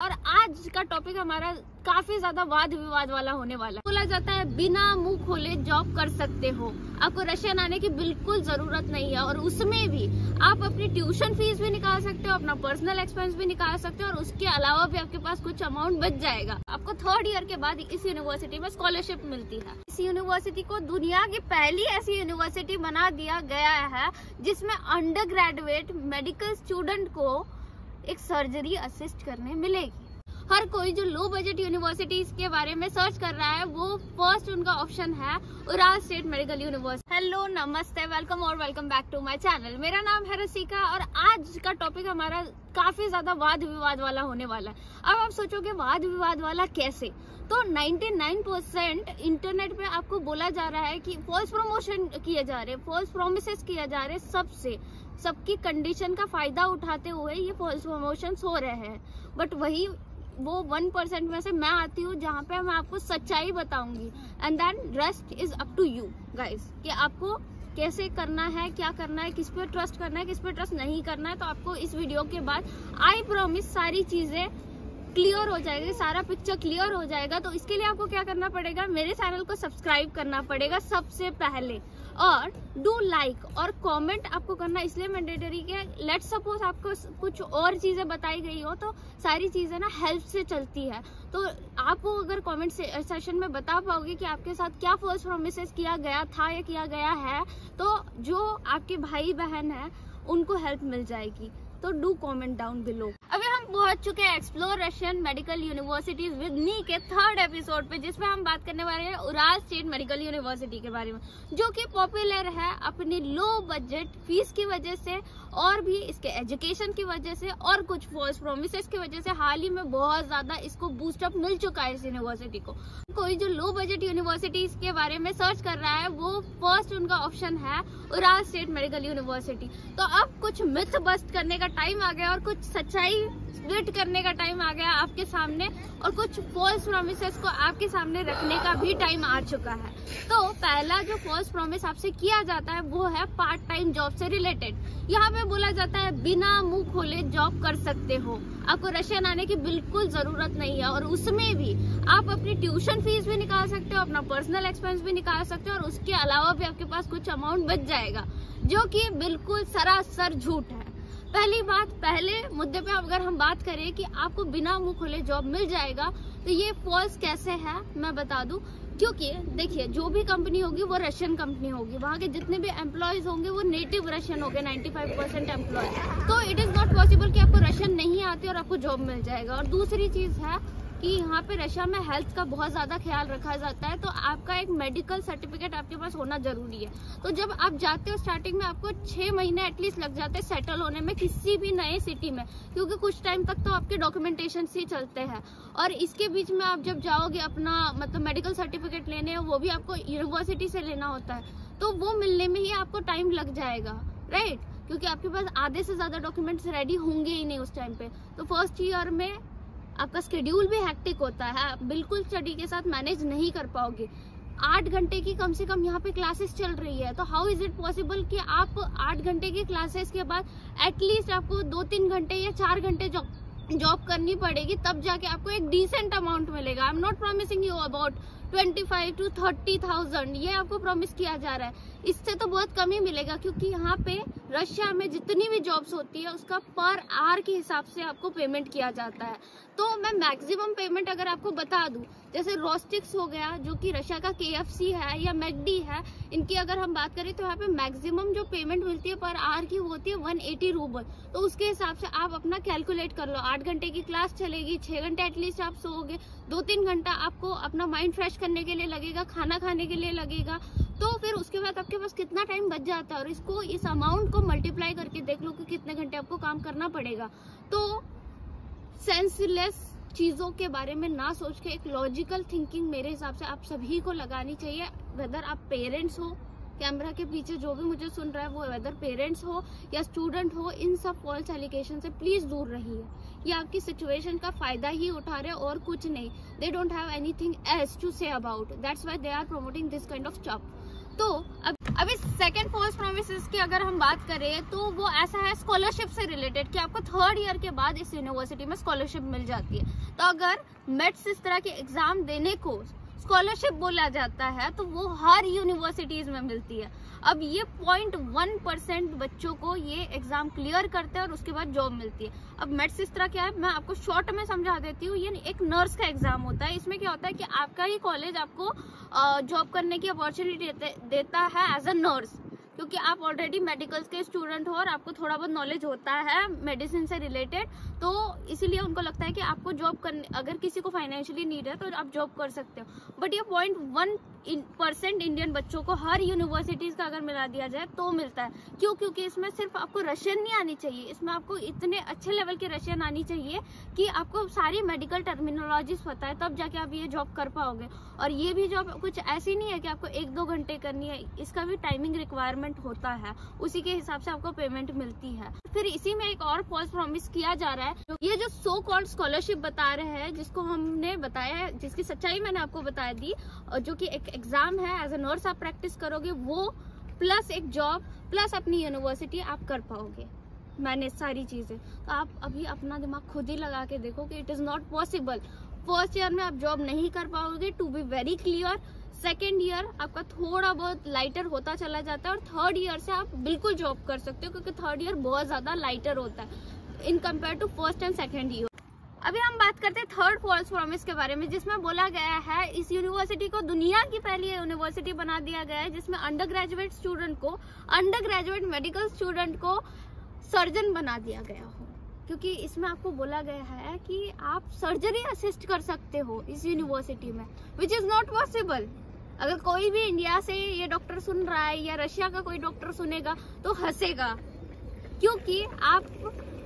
और आज का टॉपिक हमारा काफी ज्यादा वाद विवाद वाला होने वाला है। बोला जाता है बिना मुंह खोले जॉब कर सकते हो, आपको रशियन आने की बिल्कुल जरूरत नहीं है और उसमें भी आप अपनी ट्यूशन फीस भी निकाल सकते हो, अपना पर्सनल एक्सपेंस भी निकाल सकते हो और उसके अलावा भी आपके पास कुछ अमाउंट बच जाएगा। आपको 3rd ईयर के बाद इस यूनिवर्सिटी में स्कॉलरशिप मिलती है। इस यूनिवर्सिटी को दुनिया की पहली ऐसी यूनिवर्सिटी बना दिया गया है जिसमें अंडर ग्रेजुएट मेडिकल स्टूडेंट को एक सर्जरी असिस्ट करने मिलेगी। हर कोई जो लो बजट यूनिवर्सिटीज के बारे में सर्च कर रहा है वो फर्स्ट उनका ऑप्शन है Ural state medical university. Hello नमस्ते, वेलकम और welcome back to my channel. मेरा नाम है रसिका और आज का टॉपिक हमारा काफी ज्यादा वाद विवाद वाला होने वाला है। अब आप सोचोगे वाद विवाद वाला कैसे? तो 99% इंटरनेट पे आपको बोला जा रहा है कि फॉल्स प्रमोशन किए जा रहे, फॉल्स प्रोमिसेस किए जा रहे, सबकी कंडीशन का फायदा उठाते हुए ये फॉल्स प्रमोशन हो रहे हैं। बट वही वो 1% में से मैं आती हूँ जहाँ पे मैं आपको सच्चाई बताऊंगी and then rest is up to you guys कि आपको कैसे करना है, क्या करना है, किस पे ट्रस्ट करना है, किस पे ट्रस्ट नहीं करना है। तो आपको इस वीडियो के बाद आई प्रॉमिस सारी चीजें क्लियर हो जाएगी, सारा पिक्चर क्लियर हो जाएगा। तो इसके लिए आपको क्या करना पड़ेगा, मेरे चैनल को सब्सक्राइब करना पड़ेगा सबसे पहले और डू लाइक और कमेंट आपको करना इसलिए मैंडेटरी है। लेट सपोज आपको कुछ और चीजें बताई गई हो तो सारी चीजें ना हेल्प से चलती है। तो आप वो अगर कमेंट सेशन में बता पाओगे कि आपके साथ क्या फॉल्स प्रोमिसेस किया गया था या किया गया है, तो जो आपके भाई बहन है उनको हेल्प मिल जाएगी। तो डू कमेंट डाउन बिलो। अभी हम पहुंच चुके हैं explore Russian medical universities with me के 3rd एपिसोड पे, जिसमें हम बात करने वाले हैं उराल स्टेट मेडिकल यूनिवर्सिटी के बारे में, जो कि पॉपुलर है अपनी लो बजट फीस की वजह से और भी इसके एजुकेशन की वजह से और कुछ फॉल्स प्रोमिसेस की वजह से। हाल ही में बहुत ज्यादा इसको बूस्टअप मिल चुका है इस यूनिवर्सिटी को। कोई जो लो बजट यूनिवर्सिटीज के बारे में सर्च कर रहा है वो फर्स्ट उनका ऑप्शन है उराल स्टेट मेडिकल यूनिवर्सिटी। तो अब कुछ मिथ बस्ट करने का टाइम आ गया और कुछ सच्चाई स्प्लिट करने का टाइम आ गया आपके सामने और कुछ फॉल्स प्रॉमिसेस को आपके सामने रखने का भी टाइम आ चुका है। तो पहला जो फॉल्स प्रॉमिस आपसे किया जाता है वो है पार्ट टाइम जॉब से रिलेटेड। यहाँ पे बोला जाता है बिना मुंह खोले जॉब कर सकते हो, आपको रशियन आने की बिल्कुल जरूरत नहीं है और उसमें भी आप अपनी ट्यूशन फीस भी निकाल सकते हो, अपना पर्सनल एक्सपेंस भी निकाल सकते हो और उसके अलावा भी आपके पास कुछ अमाउंट बच जाएगा, जो कि बिल्कुल सरासर झूठ है। पहली बात, पहले मुद्दे पे अगर हम बात करें कि आपको बिना मुंह खोले जॉब मिल जाएगा तो ये फॉल्स कैसे है मैं बता दूं। क्योंकि देखिए जो भी कंपनी होगी वो रशियन कंपनी होगी, वहाँ के जितने भी एम्प्लॉयज होंगे वो नेटिव रशियन होंगे, 95% एम्प्लॉय। तो इट इज नॉट पॉसिबल कि आपको रशियन नहीं आती और आपको जॉब मिल जाएगा। और दूसरी चीज है कि यहाँ पे रशिया में हेल्थ का बहुत ज्यादा ख्याल रखा जाता है, तो आपका एक मेडिकल सर्टिफिकेट आपके पास होना जरूरी है। तो जब आप जाते हो स्टार्टिंग में आपको 6 महीने एटलीस्ट लग जाते हैं सेटल होने में किसी भी नए सिटी में, क्योंकि कुछ टाइम तक तो आपके डॉक्यूमेंटेशन ही चलते हैं और इसके बीच में आप जब जाओगे अपना मतलब मेडिकल सर्टिफिकेट लेने, वो भी आपको यूनिवर्सिटी से लेना होता है, तो वो मिलने में ही आपको टाइम लग जाएगा, राइट? क्योंकि आपके पास आधे से ज्यादा डॉक्यूमेंट्स रेडी होंगे ही नहीं उस टाइम पे। तो फर्स्ट ईयर में आपका शेड्यूल भी हेक्टिक होता है, आप बिल्कुल स्टडी के साथ मैनेज नहीं कर पाओगे। 8 घंटे की कम से कम यहाँ पे क्लासेस चल रही है, तो हाउ इज इट पॉसिबल कि आप 8 घंटे की क्लासेस के बाद एटलीस्ट आपको 2-3 घंटे या 4 घंटे जॉब करनी पड़ेगी, तब जाके आपको एक डिसेंट अमाउंट मिलेगा। I am not promising you about 25,000 to 30,000, ये आपको प्रॉमिस किया जा रहा है। इससे तो बहुत कम ही मिलेगा, क्योंकि यहाँ पे रशिया में जितनी भी जॉब्स होती है उसका पर आवर के हिसाब से आपको पेमेंट किया जाता है। तो मैं मैक्सिमम पेमेंट अगर आपको बता दूं, जैसे रोस्टिक्स हो गया जो कि रशिया का KFC है या मैकडी है, इनकी अगर हम बात करें तो यहाँ पे मैक्सिमम जो पेमेंट मिलती है पर आवर की वो होती है 180 रूबल। तो उसके हिसाब से आप अपना कैलकुलेट कर लो। 8 घंटे की क्लास चलेगी, 6 घंटे एटलीस्ट आप सोओगे, 2-3 घंटा आपको अपना माइंड फ्रेश करने के लिए लगेगा, खाना खाने के लिए लगेगा, तो फिर उसके बाद आपके पास कितना टाइम बच जाता है। और इसको इस अमाउंट को मल्टीप्लाई करके देख लो कि कितने घंटे आपको काम करना पड़ेगा। तो सेंसलेस चीजों के बारे में ना सोच के एक लॉजिकल थिंकिंग मेरे हिसाब से आप सभी को लगानी चाहिए। वेदर आप पेरेंट्स हो, कैमरा के पीछे जो भी मुझे सुन रहा है वो वेदर पेरेंट्स हो या स्टूडेंट हो, इन सब फॉल्स एलिगेशन से प्लीज दूर रहिए। ये आपकी सिचुएशन का फायदा ही उठा रहे और कुछ नहीं। They don't have anything else to say about, that's why they are promoting this kind of job. तो अभी सेकंड फॉल्स प्रॉमिसेस की अगर हम बात करें तो वो ऐसा है स्कॉलरशिप से रिलेटेड कि आपको 3rd ईयर के बाद इस यूनिवर्सिटी में स्कॉलरशिप मिल जाती है। तो अगर मेट्स इस तरह के एग्जाम देने को स्कॉलरशिप बोला जाता है तो वो हर यूनिवर्सिटीज में मिलती है। अब ये 0.1% बच्चों को ये एग्जाम क्लियर करते हैं और उसके बाद जॉब मिलती है। अब मेट्स इस तरह क्या है, मैं आपको शॉर्ट में समझा देती हूँ। ये एक नर्स का एग्जाम होता है। इसमें क्या होता है कि आपका ही कॉलेज आपको जॉब करने की अपॉर्चुनिटी देता है एज अ नर्स, क्योंकि आप ऑलरेडी मेडिकल के स्टूडेंट हो और आपको थोड़ा बहुत नॉलेज होता है मेडिसिन से रिलेटेड, तो इसीलिए उनको लगता है कि आपको जॉब करने, अगर किसी को फाइनेंशियली नीड है तो आप जॉब कर सकते हो। बट ये 0.1% इंडियन बच्चों को हर यूनिवर्सिटीज का अगर मिला दिया जाए तो मिलता है। क्यों? क्योंकि इसमें सिर्फ आपको रशियन नहीं आनी चाहिए, इसमें आपको इतने अच्छे लेवल की रशियन आनी चाहिए कि आपको सारी मेडिकल टर्मिनोलॉजीज पता है, तब जाके आप ये जॉब कर पाओगे। और ये भी जॉब कुछ ऐसी नहीं है कि आपको 1-2 घंटे करनी है, इसका भी टाइमिंग रिक्वायरमेंट होता है, उसी के हिसाब से आपको पेमेंट मिलती है। फिर इसी में एक और फॉल्स प्रॉमिस किया जा रहा है। ये जो सो कॉल्ड स्कॉलरशिप बता रहे हैं, जिसको हमने बताया, जिसकी सच्चाई मैंने आपको बता दी, और जो कि एक एग्जाम है, एज अ नर्स आप प्रैक्टिस करोगे, वो प्लस एक जॉब प्लस अपनी यूनिवर्सिटी आप कर पाओगे मैनेज सारी चीजें। तो आप अभी अपना दिमाग खुद ही लगा के देखो कि it is not possible. First year में आप जॉब नहीं कर पाओगे, to be very clear. Second year आपका थोड़ा बहुत लाइटर होता चला जाता है और 3rd ईयर से आप बिल्कुल जॉब कर सकते हो, क्योंकि 3rd ईयर बहुत ज्यादा लाइटर होता है in compare to 1st and 2nd year. अभी हम बात करते हैं 3rd फॉल्स प्रॉमिस के बारे में, जिसमें बोला गया है इस यूनिवर्सिटी को दुनिया की पहली यूनिवर्सिटी बना दिया गया है जिसमें अंडर ग्रेजुएट स्टूडेंट को, अंडर ग्रेजुएट मेडिकल स्टूडेंट को सर्जन बना दिया गया हो। क्योंकि इसमें आपको बोला गया है कि आप सर्जरी असिस्ट कर सकते हो इस यूनिवर्सिटी में, विच इज नॉट पॉसिबल। अगर कोई भी इंडिया से ये डॉक्टर सुन रहा है या रशिया का कोई डॉक्टर सुनेगा तो हंसेगा, क्योंकि आप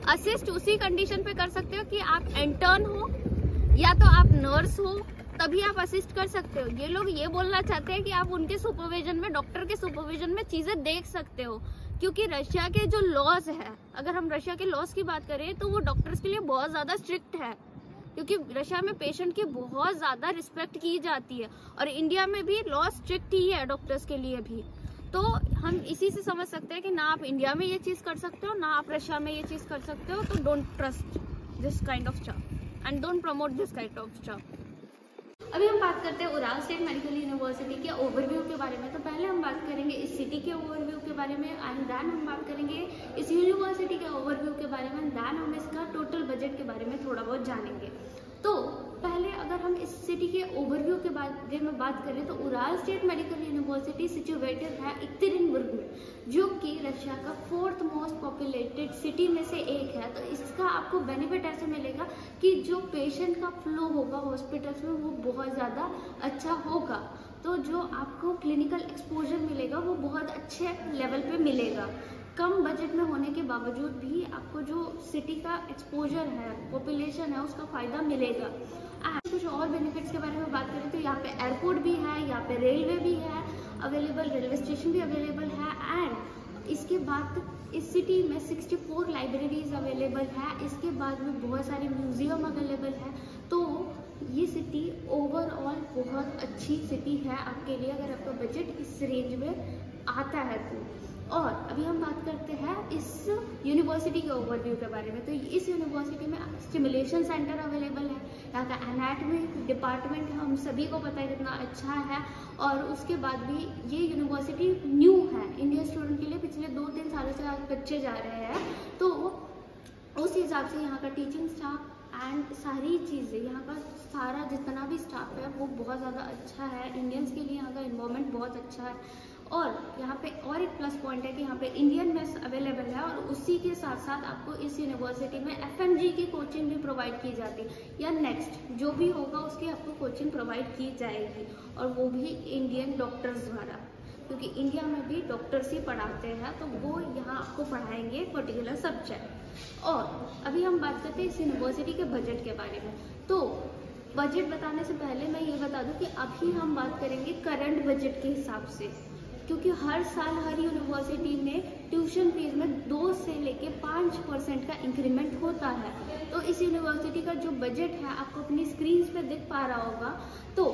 असिस्ट उसी कंडीशन पे कर सकते हो कि आप इंटर्न हो या तो आप नर्स हो, तभी आप असिस्ट कर सकते हो। ये लोग ये बोलना चाहते हैं कि आप उनके सुपरविजन में, डॉक्टर के सुपरविजन में चीजें देख सकते हो, क्योंकि रशिया के जो लॉज है, अगर हम रशिया के लॉज की बात करें तो वो डॉक्टर्स के लिए बहुत ज्यादा स्ट्रिक्ट है, क्योंकि रशिया में पेशेंट की बहुत ज्यादा रिस्पेक्ट की जाती है। और इंडिया में भी लॉ स्ट्रिक्ट ही है डॉक्टर्स के लिए भी। तो हम इसी से समझ सकते हैं कि ना आप इंडिया में ये चीज कर सकते हो, ना आप रशिया में ये चीज कर सकते हो। तो don't trust this kind of stuff and don't promote this kind of stuff. अभी हम बात करते हैं उराल स्टेट मेडिकल यूनिवर्सिटी के ओवरव्यू के बारे में। तो पहले हम बात करेंगे इस सिटी के ओवरव्यू के बारे में, एंड देन हम बात करेंगे इस यूनिवर्सिटी के ओवरव्यू के बारे में, देन हम इसका टोटल बजट के बारे में थोड़ा बहुत जानेंगे। तो पहले अगर हम इस सिटी के ओवरव्यू के बारे में बात करें तो Ural state medical university situated है इक्तेरिनबर्ग में, जो कि रशिया का 4th मोस्ट पॉपुलेटेड सिटी में से एक है। तो इसका आपको बेनिफिट ऐसे मिलेगा कि जो पेशेंट का फ्लो होगा हॉस्पिटल्स में वो बहुत ज़्यादा अच्छा होगा। तो जो आपको क्लिनिकल एक्सपोजर मिलेगा वो बहुत अच्छे लेवल पे मिलेगा। कम बजट में होने के बावजूद भी आपको जो सिटी का एक्सपोजर है, पॉपुलेशन है, उसका फायदा मिलेगा। कुछ और बेनिफिट्स के बारे में बात करें तो यहाँ पे एयरपोर्ट भी है, यहाँ पे रेलवे भी है अवेलेबल, रेलवे स्टेशन भी अवेलेबल है। एंड इसके बाद इस सिटी में 64 लाइब्रेरीज अवेलेबल है। इसके बाद में बहुत सारे म्यूजियम अवेलेबल है। तो ये सिटी ओवरऑल बहुत अच्छी सिटी है आपके लिए, अगर आपका बजट इस रेंज में आता है तो। और अभी हम बात करते हैं इस यूनिवर्सिटी के ओवरव्यू के बारे में। तो इस यूनिवर्सिटी में स्टिमुलेशन सेंटर अवेलेबल है, यहाँ का एनाटॉमी डिपार्टमेंट है, हम सभी को पता है कितना अच्छा है। और उसके बाद भी ये यूनिवर्सिटी न्यू है इंडियन स्टूडेंट के लिए, पिछले 2-3 सालों से बच्चे जा रहे हैं। तो उस हिसाब से यहाँ का टीचिंग स्टाफ एंड सारी चीज़ें, यहाँ का सारा जितना भी स्टाफ है वो बहुत ज़्यादा अच्छा है। इंडियंस के लिए यहाँ का इन्वायरमेंट बहुत अच्छा है। और यहाँ पे और एक प्लस पॉइंट है कि यहाँ पे इंडियन मेस अवेलेबल है, और उसी के साथ साथ आपको इस यूनिवर्सिटी में FMG की कोचिंग भी प्रोवाइड की जाती है, या नेक्स्ट जो भी होगा उसकी आपको कोचिंग प्रोवाइड की जाएगी, और वो भी इंडियन डॉक्टर्स द्वारा, क्योंकि इंडिया में भी डॉक्टर्स ही पढ़ाते हैं, तो वो यहाँ आपको पढ़ाएंगे पर्टिकुलर सब्जेक्ट। और अभी हम बात करते हैं इस यूनिवर्सिटी के बजट के बारे में। तो बजट बताने से पहले मैं ये बता दूं कि अभी हम बात करेंगे करंट बजट के हिसाब से। क्योंकि हर साल हर यूनिवर्सिटी में ट्यूशन फीस में 2 से लेके 5% का इंक्रीमेंट होता है। तो इस यूनिवर्सिटी का जो बजट है आपको अपनी स्क्रीन पे दिख पा रहा होगा। तो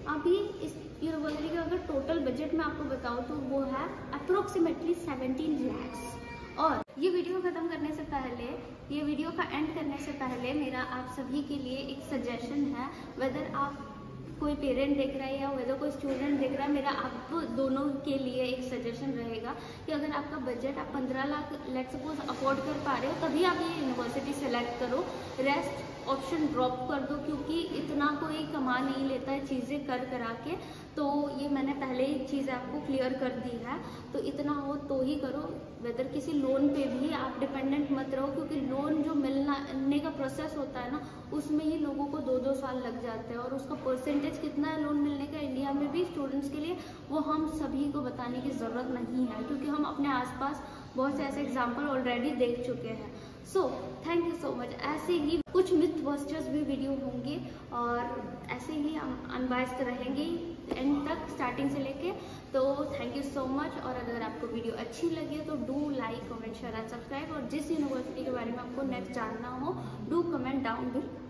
अभी इस यूनिवर्सिटी का अगर टोटल बजट मैं आपको बताऊं तो वो है अप्रोक्सीमेटली 17 lakhs। और ये वीडियो खत्म करने से पहले, ये वीडियो का एंड करने से पहले मेरा आप सभी के लिए एक सजेशन है, वेदर आप कोई पेरेंट देख रहा है या वेदर कोई स्टूडेंट देख रहा है, मेरा आप दोनों के लिए एक सजेशन रहेगा कि अगर आपका बजट आप 15 लाख लेट सपोज अफोर्ड कर पा रहे हो तभी आप ये यूनिवर्सिटी सेलेक्ट करो, रेस्ट ऑप्शन ड्रॉप कर दो, क्योंकि इतना कोई कमा नहीं लेता है चीज़ें कर करा के। तो ये मैंने पहले ही चीज़ आपको क्लियर कर दी है, तो इतना हो तो ही करो। वेदर किसी लोन पे भी आप डिपेंडेंट मत रहो, क्योंकि लोन जो मिलने का प्रोसेस होता है ना, उसमें ही लोगों को 2-2 साल लग जाते हैं, और उसका परसेंटेज कितना है लोन मिलने का इंडिया में भी स्टूडेंट्स के लिए, वो हम सभी को बताने की ज़रूरत नहीं है, क्योंकि हम अपने आसपास बहुत से ऐसे एग्जाम्पल ऑलरेडी देख चुके हैं। So thank you so much. ऐसे ही कुछ मिथ बस्टर्स भी वीडियो होंगे और ऐसे ही हम अनबायस्ड रहेंगे एंड तक, स्टार्टिंग से लेके। तो थैंक यू सो मच। और अगर आपको वीडियो अच्छी लगे तो do like, comment, share and subscribe. और जिस यूनिवर्सिटी के बारे में आपको नेक्स्ट जानना हो, डू कमेंट डाउन बिलो।